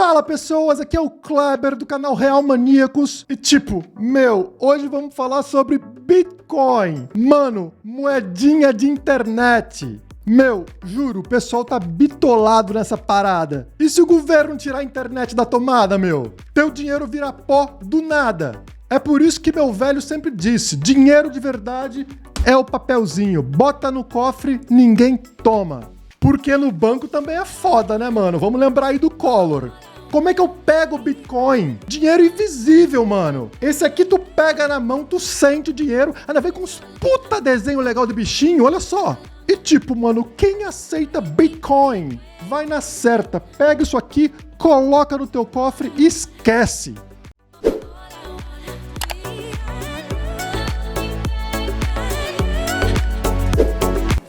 Fala pessoas, aqui é o Kleber do canal Real Maníacos e hoje vamos falar sobre Bitcoin. Mano, moedinha de internet. Juro, o pessoal tá bitolado nessa parada. E se o governo tirar a internet da tomada, teu dinheiro vira pó do nada. É por isso que meu velho sempre disse, dinheiro de verdade é o papelzinho. Bota no cofre, ninguém toma. Porque no banco também é foda, né, mano? Vamos lembrar aí do Collor. Como é que eu pego o Bitcoin? Dinheiro invisível, mano. Esse aqui tu pega na mão, tu sente o dinheiro, ainda vem com uns puta desenho legal de bichinho, olha só. E mano, quem aceita Bitcoin? Vai na certa, pega isso aqui, coloca no teu cofre e esquece.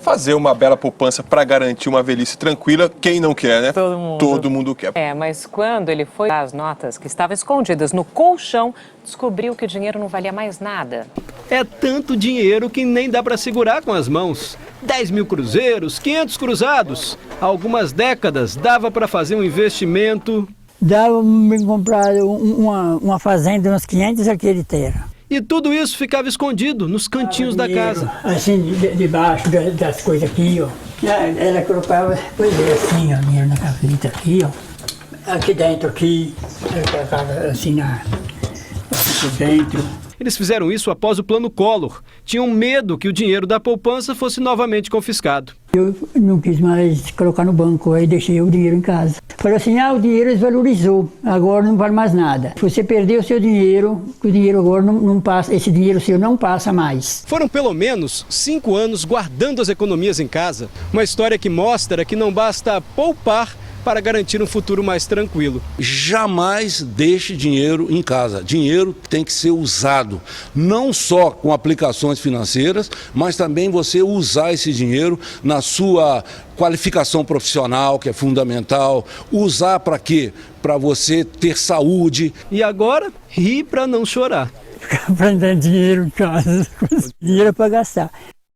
Fazer uma bela poupança para garantir uma velhice tranquila, quem não quer, né? Todo mundo quer. Mas quando ele foi as notas que estavam escondidas no colchão, descobriu que o dinheiro não valia mais nada. É tanto dinheiro que nem dá para segurar com as mãos. 10 mil cruzeiros, 500 cruzados. Há algumas décadas dava para fazer um investimento. Dava para comprar uma fazenda, uns 500 hectares de terra. E tudo isso ficava escondido nos cantinhos da casa. Assim, debaixo das coisas aqui, ó. Ela colocava, assim, ó, dinheiro na gaveta aqui, ó. Aqui dentro, aqui. Ela colocava assim, aqui dentro. Eles fizeram isso após o plano Collor. Tinham medo que o dinheiro da poupança fosse novamente confiscado. Eu não quis mais colocar no banco, aí deixei o dinheiro em casa. Falei assim, o dinheiro desvalorizou, agora não vale mais nada. Você perdeu o seu dinheiro, o dinheiro agora não passa, esse dinheiro seu não passa mais. Foram pelo menos 5 anos guardando as economias em casa. Uma história que mostra que não basta poupar para garantir um futuro mais tranquilo. Jamais deixe dinheiro em casa. Dinheiro tem que ser usado, não só com aplicações financeiras, mas também você usar esse dinheiro na sua qualificação profissional, que é fundamental. Usar para quê? Para você ter saúde. E agora, rir para não chorar. Prendendo dinheiro em casa, dinheiro para gastar.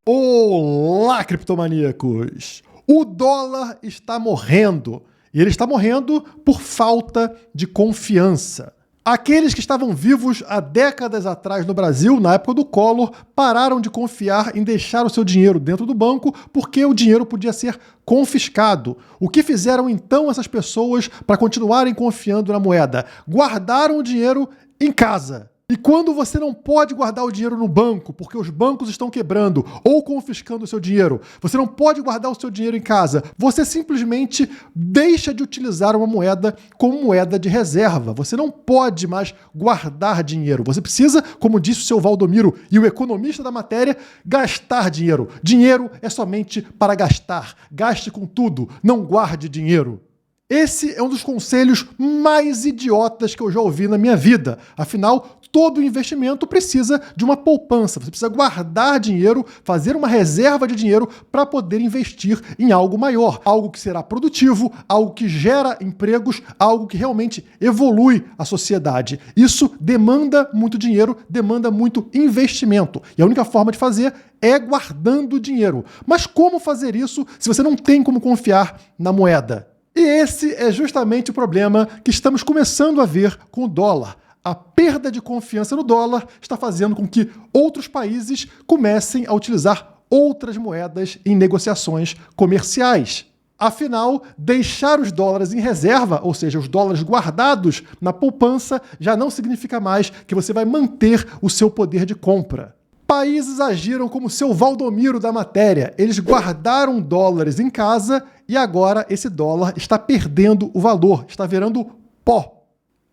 Olá, criptomaníacos! O dólar está morrendo. E ele está morrendo por falta de confiança. Aqueles que estavam vivos há décadas atrás no Brasil, na época do Collor, pararam de confiar em deixar o seu dinheiro dentro do banco porque o dinheiro podia ser confiscado. O que fizeram então essas pessoas para continuarem confiando na moeda? Guardaram o dinheiro em casa. E quando você não pode guardar o dinheiro no banco, porque os bancos estão quebrando ou confiscando o seu dinheiro, você não pode guardar o seu dinheiro em casa, você simplesmente deixa de utilizar uma moeda como moeda de reserva. Você não pode mais guardar dinheiro. Você precisa, como disse o seu Valdomiro e o economista da matéria, gastar dinheiro. Dinheiro é somente para gastar. Gaste com tudo, não guarde dinheiro. Esse é um dos conselhos mais idiotas que eu já ouvi na minha vida. Afinal, todo investimento precisa de uma poupança. Você precisa guardar dinheiro, fazer uma reserva de dinheiro para poder investir em algo maior. Algo que será produtivo, algo que gera empregos, algo que realmente evolui a sociedade. Isso demanda muito dinheiro, demanda muito investimento. E a única forma de fazer é guardando dinheiro. Mas como fazer isso se você não tem como confiar na moeda? E esse é justamente o problema que estamos começando a ver com o dólar. A perda de confiança no dólar está fazendo com que outros países comecem a utilizar outras moedas em negociações comerciais. Afinal, deixar os dólares em reserva, ou seja, os dólares guardados na poupança, já não significa mais que você vai manter o seu poder de compra. Países agiram como seu Valdomiro da matéria. Eles guardaram dólares em casa e agora esse dólar está perdendo o valor, está virando pó.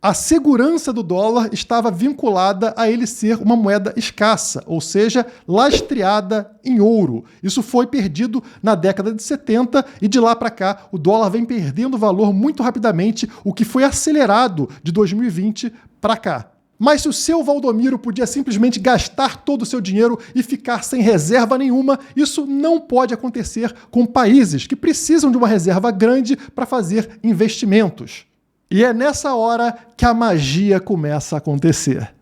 A segurança do dólar estava vinculada a ele ser uma moeda escassa, ou seja, lastreada em ouro. Isso foi perdido na década de 70 e de lá para cá o dólar vem perdendo valor muito rapidamente, o que foi acelerado de 2020 para cá. Mas se o seu Valdomiro podia simplesmente gastar todo o seu dinheiro e ficar sem reserva nenhuma, isso não pode acontecer com países que precisam de uma reserva grande para fazer investimentos. E é nessa hora que a magia começa a acontecer.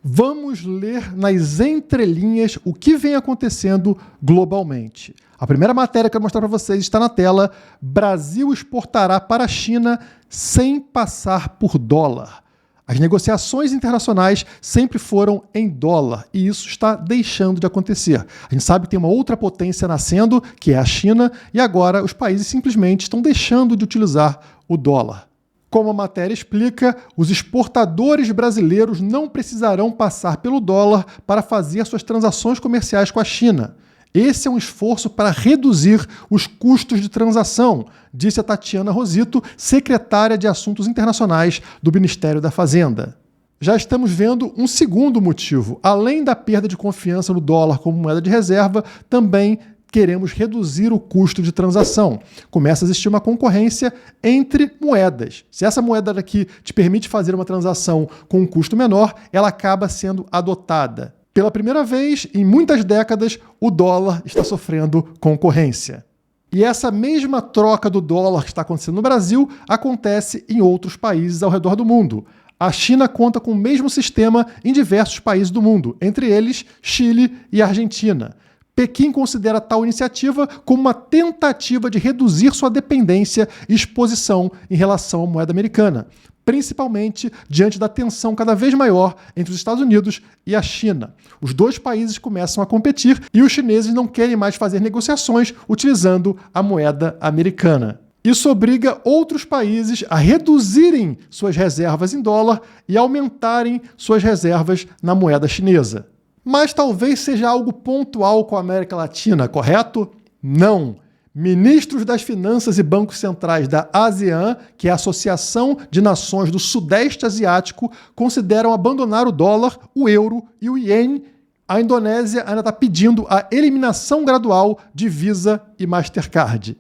Vamos ler nas entrelinhas o que vem acontecendo globalmente. A primeira matéria que eu vou mostrar para vocês está na tela. Brasil exportará para a China sem passar por dólar. As negociações internacionais sempre foram em dólar e isso está deixando de acontecer. A gente sabe que tem uma outra potência nascendo, que é a China, e agora os países simplesmente estão deixando de utilizar o dólar. Como a matéria explica, os exportadores brasileiros não precisarão passar pelo dólar para fazer suas transações comerciais com a China. Esse é um esforço para reduzir os custos de transação, disse a Tatiana Rosito, secretária de Assuntos Internacionais do Ministério da Fazenda. Já estamos vendo um segundo motivo. Além da perda de confiança no dólar como moeda de reserva, também queremos reduzir o custo de transação. Começa a existir uma concorrência entre moedas. Se essa moeda daqui te permite fazer uma transação com um custo menor, ela acaba sendo adotada. Pela primeira vez em muitas décadas, o dólar está sofrendo concorrência. E essa mesma troca do dólar que está acontecendo no Brasil acontece em outros países ao redor do mundo. A China conta com o mesmo sistema em diversos países do mundo, entre eles Chile e Argentina. Pequim considera tal iniciativa como uma tentativa de reduzir sua dependência e exposição em relação à moeda americana, principalmente diante da tensão cada vez maior entre os Estados Unidos e a China. Os dois países começam a competir e os chineses não querem mais fazer negociações utilizando a moeda americana. Isso obriga outros países a reduzirem suas reservas em dólar e aumentarem suas reservas na moeda chinesa. Mas talvez seja algo pontual com a América Latina, correto? Não. Ministros das Finanças e Bancos Centrais da ASEAN, que é a Associação de Nações do Sudeste Asiático, consideram abandonar o dólar, o euro e o iene. A Indonésia ainda está pedindo a eliminação gradual de Visa e Mastercard.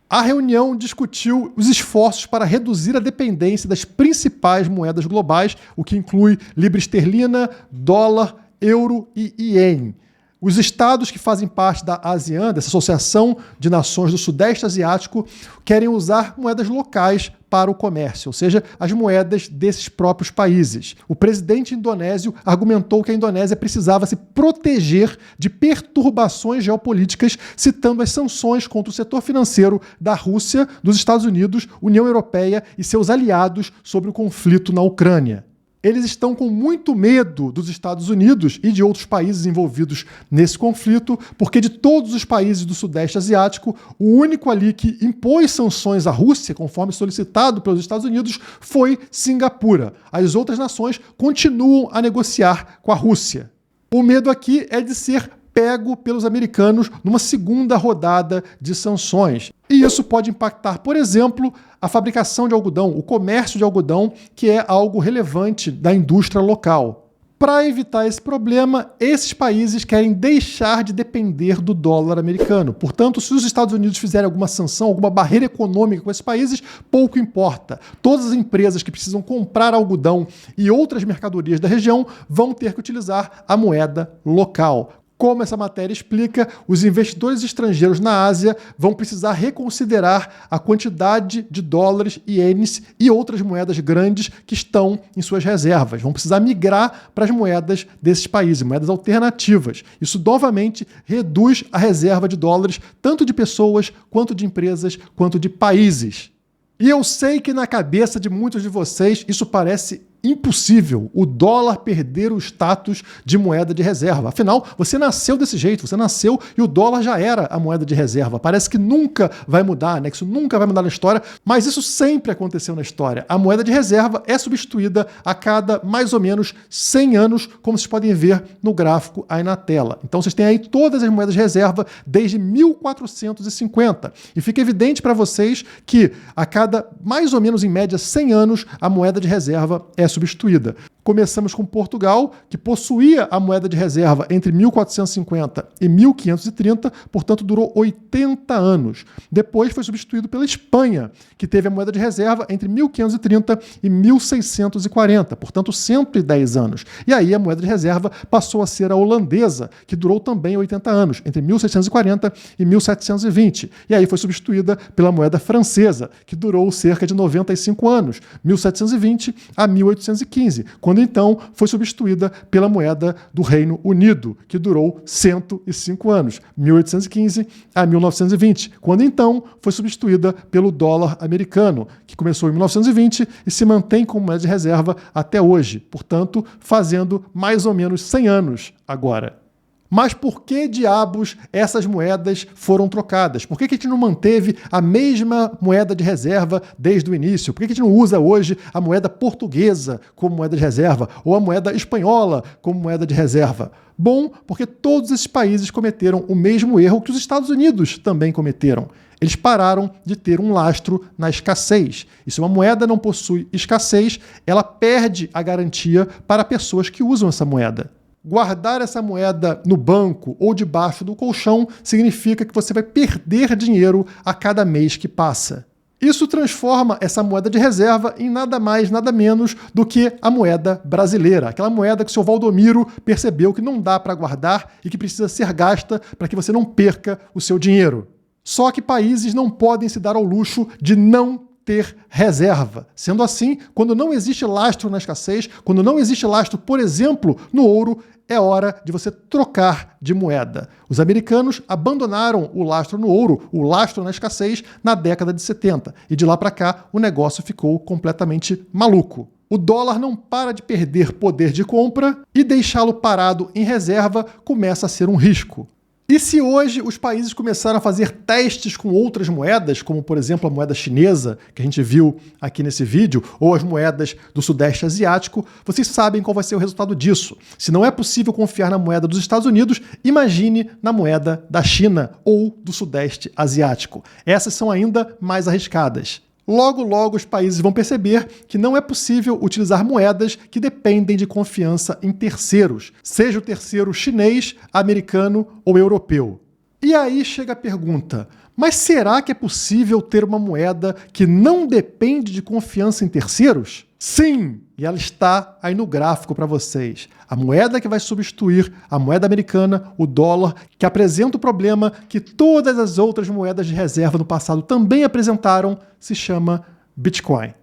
A reunião discutiu os esforços para reduzir a dependência das principais moedas globais, o que inclui libra esterlina, dólar, euro e iene. Os estados que fazem parte da ASEAN, dessa Associação de Nações do Sudeste Asiático, querem usar moedas locais para o comércio, ou seja, as moedas desses próprios países. O presidente indonésio argumentou que a Indonésia precisava se proteger de perturbações geopolíticas, citando as sanções contra o setor financeiro da Rússia, dos Estados Unidos, União Europeia e seus aliados sobre o conflito na Ucrânia. Eles estão com muito medo dos Estados Unidos e de outros países envolvidos nesse conflito, porque de todos os países do Sudeste Asiático, o único ali que impôs sanções à Rússia, conforme solicitado pelos Estados Unidos, foi Singapura. As outras nações continuam a negociar com a Rússia. O medo aqui é de ser pego pelos americanos numa segunda rodada de sanções. E isso pode impactar, por exemplo, a fabricação de algodão, o comércio de algodão, que é algo relevante da indústria local. Para evitar esse problema, esses países querem deixar de depender do dólar americano. Portanto, se os Estados Unidos fizerem alguma sanção, alguma barreira econômica com esses países, pouco importa. Todas as empresas que precisam comprar algodão e outras mercadorias da região vão ter que utilizar a moeda local. Como essa matéria explica, os investidores estrangeiros na Ásia vão precisar reconsiderar a quantidade de dólares, ienes e outras moedas grandes que estão em suas reservas. Vão precisar migrar para as moedas desses países, moedas alternativas. Isso novamente reduz a reserva de dólares, tanto de pessoas, quanto de empresas, quanto de países. E eu sei que na cabeça de muitos de vocês isso parece impossível, o dólar perder o status de moeda de reserva. Afinal, você nasceu desse jeito, você nasceu e o dólar já era a moeda de reserva. Parece que nunca vai mudar, né? Que isso nunca vai mudar na história, mas isso sempre aconteceu na história. A moeda de reserva é substituída a cada mais ou menos 100 anos, como vocês podem ver no gráfico aí na tela. Então vocês têm aí todas as moedas de reserva desde 1450. E fica evidente para vocês que a cada mais ou menos em média 100 anos, a moeda de reserva é substituída. Começamos com Portugal, que possuía a moeda de reserva entre 1450 e 1530, portanto durou 80 anos. Depois foi substituído pela Espanha, que teve a moeda de reserva entre 1530 e 1640, portanto 110 anos. E aí a moeda de reserva passou a ser a holandesa, que durou também 80 anos, entre 1640 e 1720. E aí foi substituída pela moeda francesa, que durou cerca de 95 anos, 1720 a 1800. 1815, quando então foi substituída pela moeda do Reino Unido, que durou 105 anos, 1815 a 1920, quando então foi substituída pelo dólar americano, que começou em 1920 e se mantém como moeda de reserva até hoje, portanto, fazendo mais ou menos 100 anos agora. Mas por que diabos essas moedas foram trocadas? Por que a gente não manteve a mesma moeda de reserva desde o início? Por que a gente não usa hoje a moeda portuguesa como moeda de reserva ou a moeda espanhola como moeda de reserva? Bom, porque todos esses países cometeram o mesmo erro que os Estados Unidos também cometeram. Eles pararam de ter um lastro na escassez. E se uma moeda não possui escassez, ela perde a garantia para pessoas que usam essa moeda. Guardar essa moeda no banco ou debaixo do colchão significa que você vai perder dinheiro a cada mês que passa. Isso transforma essa moeda de reserva em nada mais, nada menos do que a moeda brasileira. Aquela moeda que o seu Valdomiro percebeu que não dá para guardar e que precisa ser gasta para que você não perca o seu dinheiro. Só que países não podem se dar ao luxo de não ter reserva. Sendo assim, quando não existe lastro na escassez, quando não existe lastro, por exemplo, no ouro, é hora de você trocar de moeda. Os americanos abandonaram o lastro no ouro, o lastro na escassez, na década de 70. E de lá para cá, o negócio ficou completamente maluco. O dólar não para de perder poder de compra e deixá-lo parado em reserva começa a ser um risco. E se hoje os países começaram a fazer testes com outras moedas, como por exemplo a moeda chinesa, que a gente viu aqui nesse vídeo, ou as moedas do Sudeste Asiático, vocês sabem qual vai ser o resultado disso. Se não é possível confiar na moeda dos Estados Unidos, imagine na moeda da China ou do Sudeste Asiático. Essas são ainda mais arriscadas. Logo, logo os países vão perceber que não é possível utilizar moedas que dependem de confiança em terceiros, seja o terceiro chinês, americano ou europeu. E aí chega a pergunta, mas será que é possível ter uma moeda que não depende de confiança em terceiros? Sim! E ela está aí no gráfico para vocês. A moeda que vai substituir a moeda americana, o dólar, que apresenta o problema que todas as outras moedas de reserva no passado também apresentaram, se chama Bitcoin.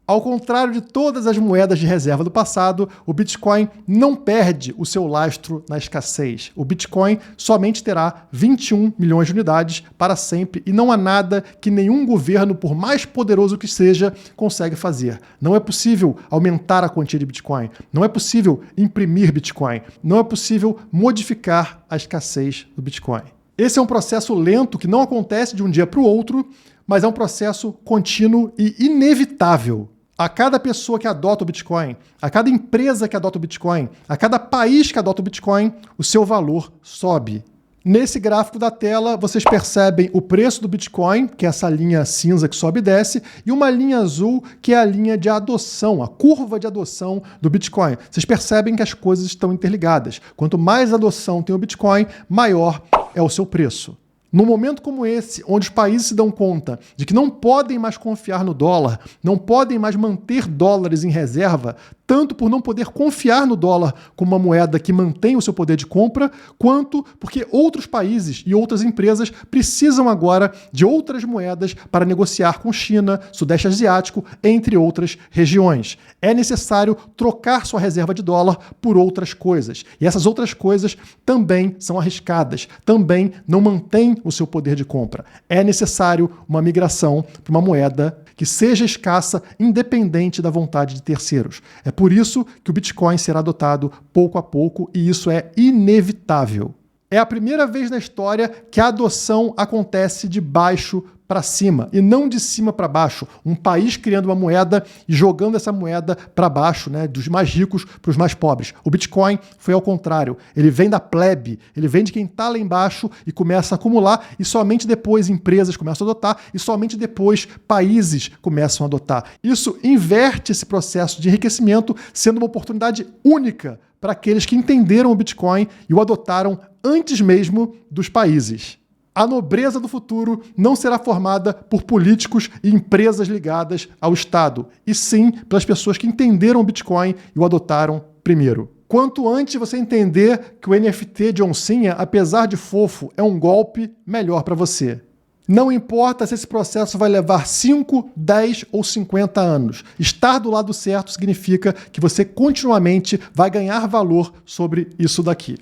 Ao contrário de todas as moedas de reserva do passado, o Bitcoin não perde o seu lastro na escassez. O Bitcoin somente terá 21 milhões de unidades para sempre e não há nada que nenhum governo, por mais poderoso que seja, consegue fazer. Não é possível aumentar a quantia de Bitcoin, não é possível imprimir Bitcoin, não é possível modificar a escassez do Bitcoin. Esse é um processo lento que não acontece de um dia para o outro, mas é um processo contínuo e inevitável. A cada pessoa que adota o Bitcoin, a cada empresa que adota o Bitcoin, a cada país que adota o Bitcoin, o seu valor sobe. Nesse gráfico da tela, vocês percebem o preço do Bitcoin, que é essa linha cinza que sobe e desce, e uma linha azul, que é a linha de adoção, a curva de adoção do Bitcoin. Vocês percebem que as coisas estão interligadas. Quanto mais adoção tem o Bitcoin, maior é o seu preço. Num momento como esse, onde os países se dão conta de que não podem mais confiar no dólar, não podem mais manter dólares em reserva, tanto por não poder confiar no dólar como uma moeda que mantém o seu poder de compra, quanto porque outros países e outras empresas precisam agora de outras moedas para negociar com China, Sudeste Asiático, entre outras regiões. É necessário trocar sua reserva de dólar por outras coisas. E essas outras coisas também são arriscadas, também não mantêm o seu poder de compra. É necessário uma migração para uma moeda que seja escassa, independente da vontade de terceiros. É por isso que o Bitcoin será adotado pouco a pouco e isso é inevitável. É a primeira vez na história que a adoção acontece de baixo para cima e não de cima para baixo. Um país criando uma moeda e jogando essa moeda para baixo, né, dos mais ricos para os mais pobres. O Bitcoin foi ao contrário. Ele vem da plebe, ele vem de quem está lá embaixo e começa a acumular e somente depois empresas começam a adotar e somente depois países começam a adotar. Isso inverte esse processo de enriquecimento, sendo uma oportunidade única para aqueles que entenderam o Bitcoin e o adotaram antes mesmo dos países. A nobreza do futuro não será formada por políticos e empresas ligadas ao Estado, e sim pelas pessoas que entenderam o Bitcoin e o adotaram primeiro. Quanto antes você entender que o NFT de oncinha, apesar de fofo, é um golpe, melhor para você. Não importa se esse processo vai levar 5, 10 ou 50 anos. Estar do lado certo significa que você continuamente vai ganhar valor sobre isso daqui.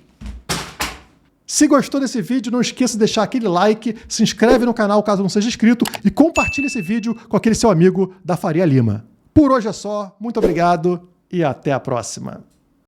Se gostou desse vídeo, não esqueça de deixar aquele like, se inscreve no canal caso não seja inscrito e compartilhe esse vídeo com aquele seu amigo da Faria Lima. Por hoje é só, muito obrigado e até a próxima.